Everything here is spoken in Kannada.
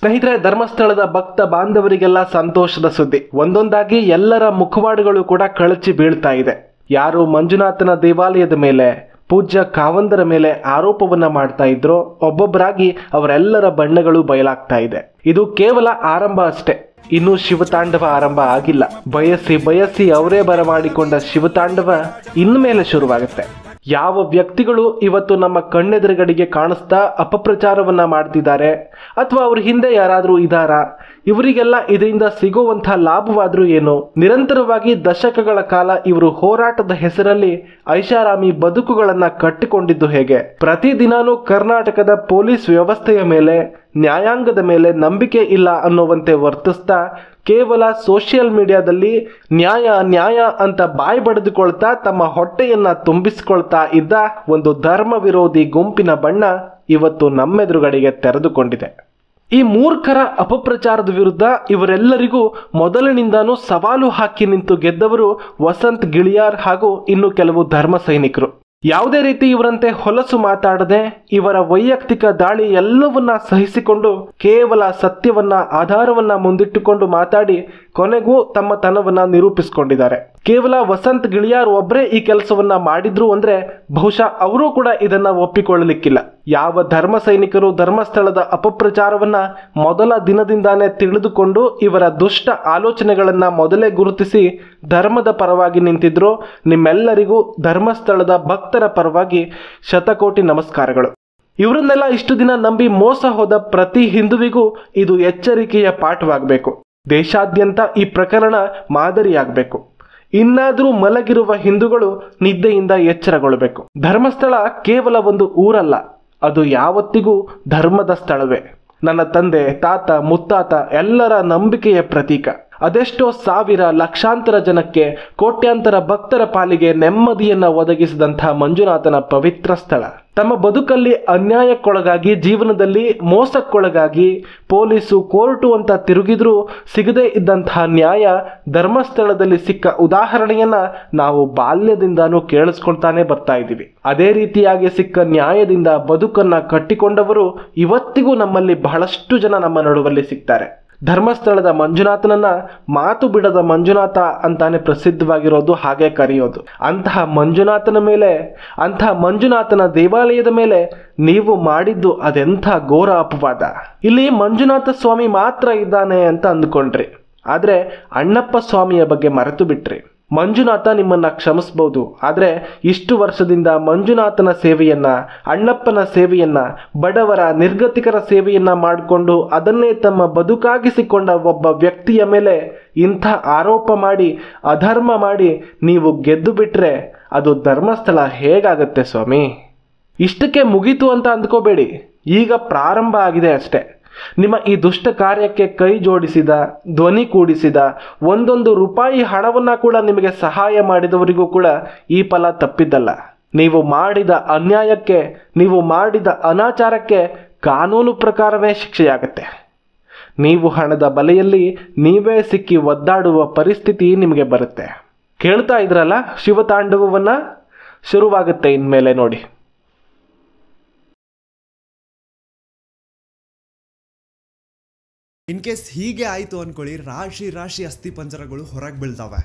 ಸ್ನೇಹಿತರೆ, ಧರ್ಮಸ್ಥಳದ ಭಕ್ತ ಬಾಂಧವರಿಗೆಲ್ಲ ಸಂತೋಷದ ಸುದ್ದಿ. ಒಂದೊಂದಾಗಿ ಎಲ್ಲರ ಮುಖವಾಡುಗಳು ಕೂಡ ಕಳಚಿ ಬೀಳ್ತಾ ಇದೆ. ಯಾರು ಮಂಜುನಾಥನ ದೇವಾಲಯದ ಮೇಲೆ, ಪೂಜ್ಯ ಕಾವಂದರ ಮೇಲೆ ಆರೋಪವನ್ನ ಮಾಡ್ತಾ ಇದ್ರೋ ಒಬ್ಬೊಬ್ಬರಾಗಿ ಅವರೆಲ್ಲರ ಬಣ್ಣಗಳು ಬಯಲಾಗ್ತಾ ಇದೆ. ಇದು ಕೇವಲ ಆರಂಭ ಅಷ್ಟೇ, ಇನ್ನು ಶಿವತಾಂಡವ ಆರಂಭ ಆಗಿಲ್ಲ. ಬಯಸಿ ಬಯಸಿ ಅವರೇ ಬರಮಾಡಿಕೊಂಡ ಶಿವತಾಂಡವ ಇನ್ಮೇಲೆ ಶುರುವಾಗುತ್ತೆ. ಯಾವ ವ್ಯಕ್ತಿಗಳು ಇವತ್ತು ನಮ್ಮ ಕಣ್ಣೆದುರುಗಡೆಗೆ ಕಾಣಿಸ್ತಾ ಅಪಪ್ರಚಾರವನ್ನ ಮಾಡ್ತಿದ್ದಾರೆ ಅಥವಾ ಅವ್ರ ಹಿಂದೆ ಯಾರಾದರೂ ಇದ್ದಾರಾ, ಇವರಿಗೆಲ್ಲ ಇದರಿಂದ ಸಿಗುವಂಥ ಲಾಭವಾದ್ರೂ ಏನು? ನಿರಂತರವಾಗಿ ದಶಕಗಳ ಕಾಲ ಇವರು ಹೋರಾಟದ ಹೆಸರಲ್ಲಿ ಐಷಾರಾಮಿ ಬದುಕುಗಳನ್ನ ಕಟ್ಟಿಕೊಂಡಿದ್ದು ಹೇಗೆ? ಪ್ರತಿದಿನಾನೂ ಕರ್ನಾಟಕದ ಪೊಲೀಸ್ ವ್ಯವಸ್ಥೆಯ ಮೇಲೆ, ನ್ಯಾಯಾಂಗದ ಮೇಲೆ ನಂಬಿಕೆ ಇಲ್ಲ ಅನ್ನುವಂತೆ ವರ್ತಿಸ್ತಾ ಕೇವಲ ಸೋಷಿಯಲ್ ಮೀಡಿಯಾದಲ್ಲಿ ನ್ಯಾಯ ನ್ಯಾಯ ಅಂತ ಬಾಯಿ ಬಡಿದುಕೊಳ್ತಾ ತಮ್ಮ ಹೊಟ್ಟೆಯನ್ನ ತುಂಬಿಸಿಕೊಳ್ತಾ ಇದ್ದ ಒಂದು ಧರ್ಮ ವಿರೋಧಿ ಗುಂಪಿನ ಬಣ್ಣ ಇವತ್ತು ನಮ್ಮೆದುರುಗಡೆಗೆ ತೆರೆದುಕೊಂಡಿದೆ. ಈ ಮೂರ್ಖರ ಅಪಪ್ರಚಾರದ ವಿರುದ್ಧ ಇವರೆಲ್ಲರಿಗೂ ಮೊದಲಿನಿಂದಾನೂ ಸವಾಲು ಹಾಕಿ ನಿಂತು ಗೆದ್ದವರು ವಸಂತ್ ಗಿಳಿಯಾರ್ ಹಾಗೂ ಇನ್ನು ಕೆಲವು ಧರ್ಮ ಸೈನಿಕರು. ಯಾವುದೇ ರೀತಿ ಇವರಂತೆ ಹೊಲಸು ಮಾತಾಡದೆ ಇವರ ವೈಯಕ್ತಿಕ ದಾಳಿ ಎಲ್ಲವನ್ನ ಸಹಿಸಿಕೊಂಡು ಕೇವಲ ಸತ್ಯವನ್ನ ಆಧಾರವನ್ನ ಮುಂದಿಟ್ಟುಕೊಂಡು ಮಾತಾಡಿ ಕೊನೆಗೂ ತಮ್ಮ ತನವನ್ನ ನಿರೂಪಿಸಿಕೊಂಡಿದ್ದಾರೆ. ಕೇವಲ ವಸಂತ್ ಗಿಳಿಯಾರ್ ಒಬ್ಬರೇ ಈ ಕೆಲಸವನ್ನ ಮಾಡಿದ್ರು ಅಂದ್ರೆ ಬಹುಶಃ ಅವರೂ ಕೂಡ ಇದನ್ನ ಒಪ್ಪಿಕೊಳ್ಳಲಿಕ್ಕಿಲ್ಲ. ಯಾವ ಧರ್ಮ ಸೈನಿಕರು ಧರ್ಮಸ್ಥಳದ ಅಪಪ್ರಚಾರವನ್ನ ಮೊದಲ ದಿನದಿಂದಾನೇ ತಿಳಿದುಕೊಂಡು ಇವರ ದುಷ್ಟ ಆಲೋಚನೆಗಳನ್ನ ಮೊದಲೇ ಗುರುತಿಸಿ ಧರ್ಮದ ಪರವಾಗಿ ನಿಂತಿದ್ರು, ನಿಮ್ಮೆಲ್ಲರಿಗೂ ಧರ್ಮಸ್ಥಳದ ಭಕ್ತರ ಪರವಾಗಿ ಶತಕೋಟಿ ನಮಸ್ಕಾರಗಳು. ಇವರನ್ನೆಲ್ಲ ಇಷ್ಟು ದಿನ ನಂಬಿ ಮೋಸ ಹೋದ ಪ್ರತಿ ಹಿಂದುವಿಗೂ ಇದು ಎಚ್ಚರಿಕೆಯ ಪಾಠವಾಗಬೇಕು. ದೇಶಾದ್ಯಂತ ಈ ಪ್ರಕರಣ ಮಾದರಿಯಾಗಬೇಕು. ಇನ್ನಾದರೂ ಮಲಗಿರುವ ಹಿಂದೂಗಳು ನಿದ್ದೆಯಿಂದ ಎಚ್ಚರಗೊಳ್ಳಬೇಕು. ಧರ್ಮಸ್ಥಳ ಕೇವಲ ಒಂದು ಊರಲ್ಲ, ಅದು ಯಾವತ್ತಿಗೂ ಧರ್ಮದ ಸ್ಥಳವೇ. ನನ್ನ ತಂದೆ, ತಾತ, ಮುತ್ತಾತ ಎಲ್ಲರ ನಂಬಿಕೆಯ ಪ್ರತೀಕ. ಅದೆಷ್ಟೋ ಸಾವಿರ ಲಕ್ಷಾಂತರ ಜನಕ್ಕೆ, ಕೋಟ್ಯಾಂತರ ಭಕ್ತರ ಪಾಲಿಗೆ ನೆಮ್ಮದಿಯನ್ನ ಒದಗಿಸಿದಂಥ ಮಂಜುನಾಥನ ಪವಿತ್ರ ಸ್ಥಳ. ತಮ್ಮ ಬದುಕಲ್ಲಿ ಅನ್ಯಾಯಕ್ಕೊಳಗಾಗಿ, ಜೀವನದಲ್ಲಿ ಮೋಸಕ್ಕೊಳಗಾಗಿ ಪೊಲೀಸು, ಕೋರ್ಟು ಅಂತ ತಿರುಗಿದ್ರೂ ಸಿಗದೇ ಇದ್ದಂತಹ ನ್ಯಾಯ ಧರ್ಮಸ್ಥಳದಲ್ಲಿ ಸಿಕ್ಕ ಉದಾಹರಣೆಯನ್ನ ನಾವು ಬಾಲ್ಯದಿಂದಾನೂ ಕೇಳಿಸ್ಕೊಳ್ತಾನೆ ಬರ್ತಾ ಇದ್ದೀವಿ. ಅದೇ ರೀತಿಯಾಗಿ ಸಿಕ್ಕ ನ್ಯಾಯದಿಂದ ಬದುಕನ್ನ ಕಟ್ಟಿಕೊಂಡವರು ಇವತ್ತಿಗೂ ನಮ್ಮಲ್ಲಿ ಬಹಳಷ್ಟು ಜನ ನಮ್ಮ ನಡುವಲ್ಲಿ ಸಿಗ್ತಾರೆ. ಧರ್ಮಸ್ಥಳದ ಮಂಜುನಾಥನನ್ನ ಮಾತು ಬಿಡದ ಮಂಜುನಾಥ ಅಂತಾನೆ ಪ್ರಸಿದ್ಧವಾಗಿರೋದು, ಹಾಗೆ ಕರೆಯೋದು. ಅಂತಹ ಮಂಜುನಾಥನ ಮೇಲೆ, ಅಂತಹ ಮಂಜುನಾಥನ ದೇವಾಲಯದ ಮೇಲೆ ನೀವು ಮಾಡಿದ್ದು ಅದೆಂಥ ಘೋರ ಅಪವಾದ. ಇಲ್ಲಿ ಮಂಜುನಾಥ ಸ್ವಾಮಿ ಮಾತ್ರ ಇದ್ದಾನೆ ಅಂತ ಅಂದ್ಕೊಂಡ್ರಿ, ಆದ್ರೆ ಅಣ್ಣಪ್ಪ ಸ್ವಾಮಿಯ ಬಗ್ಗೆ ಮರೆತು ಬಿಟ್ರಿ. ಮಂಜುನಾಥ ನಿಮ್ಮನ್ನ ಕ್ಷಮಿಸಬಹುದು, ಆದ್ರೆ ಇಷ್ಟು ವರ್ಷದಿಂದ ಮಂಜುನಾಥನ ಸೇವೆಯನ್ನ, ಅಣ್ಣಪ್ಪನ ಸೇವೆಯನ್ನ, ಬಡವರ ನಿರ್ಗತಿಕರ ಸೇವೆಯನ್ನ ಮಾಡಿಕೊಂಡು ಅದನ್ನೇ ತಮ್ಮ ಬದುಕಾಗಿಸಿಕೊಂಡ ಒಬ್ಬ ವ್ಯಕ್ತಿಯ ಮೇಲೆ ಇಂಥ ಆರೋಪ ಮಾಡಿ, ಅಧರ್ಮ ಮಾಡಿ ನೀವು ಗೆದ್ದು ಬಿಟ್ರೆ ಅದು ಧರ್ಮಸ್ಥಳ ಹೇಗಾಗತ್ತೆ ಸ್ವಾಮಿ? ಇಷ್ಟಕ್ಕೆ ಮುಗೀತು ಅಂತ ಅಂದ್ಕೋಬೇಡಿ, ಈಗ ಪ್ರಾರಂಭ ಆಗಿದೆ ಅಷ್ಟೆ. ನಿಮ್ಮ ಈ ದುಷ್ಟ ಕಾರ್ಯಕ್ಕೆ ಕೈ ಜೋಡಿಸಿದ, ಧ್ವನಿ ಕೂಡಿಸಿದ, ಒಂದೊಂದು ರೂಪಾಯಿ ಹಣವನ್ನ ಕೂಡ ನಿಮಗೆ ಸಹಾಯ ಮಾಡಿದವರಿಗೂ ಕೂಡ ಈ ಫಲ ತಪ್ಪಿದ್ದಲ್ಲ. ನೀವು ಮಾಡಿದ ಅನ್ಯಾಯಕ್ಕೆ, ನೀವು ಮಾಡಿದ ಅನಾಚಾರಕ್ಕೆ ಕಾನೂನು ಪ್ರಕಾರವೇ ಶಿಕ್ಷೆಯಾಗತ್ತೆ. ನೀವು ಹಣದ ಬಲೆಯಲ್ಲಿ ನೀವೇ ಸಿಕ್ಕಿ ಒದ್ದಾಡುವ ಪರಿಸ್ಥಿತಿ ನಿಮಗೆ ಬರುತ್ತೆ. ಕೇಳ್ತಾ ಇದ್ರಲ್ಲ, ಶಿವತಾಂಡವವನ್ನ ಶುರುವಾಗುತ್ತೆ ಇನ್ಮೇಲೆ ನೋಡಿ. ಇನ್ ಕೇಸ್ ಹೀಗೆ ಆಯಿತು ಅಂದ್ಕೊಳ್ಳಿ, ರಾಶಿ ರಾಶಿ ಅಸ್ಥಿ ಪಂಜರಗಳು ಹೊರಗೆ ಬೀಳ್ತಾವೆ.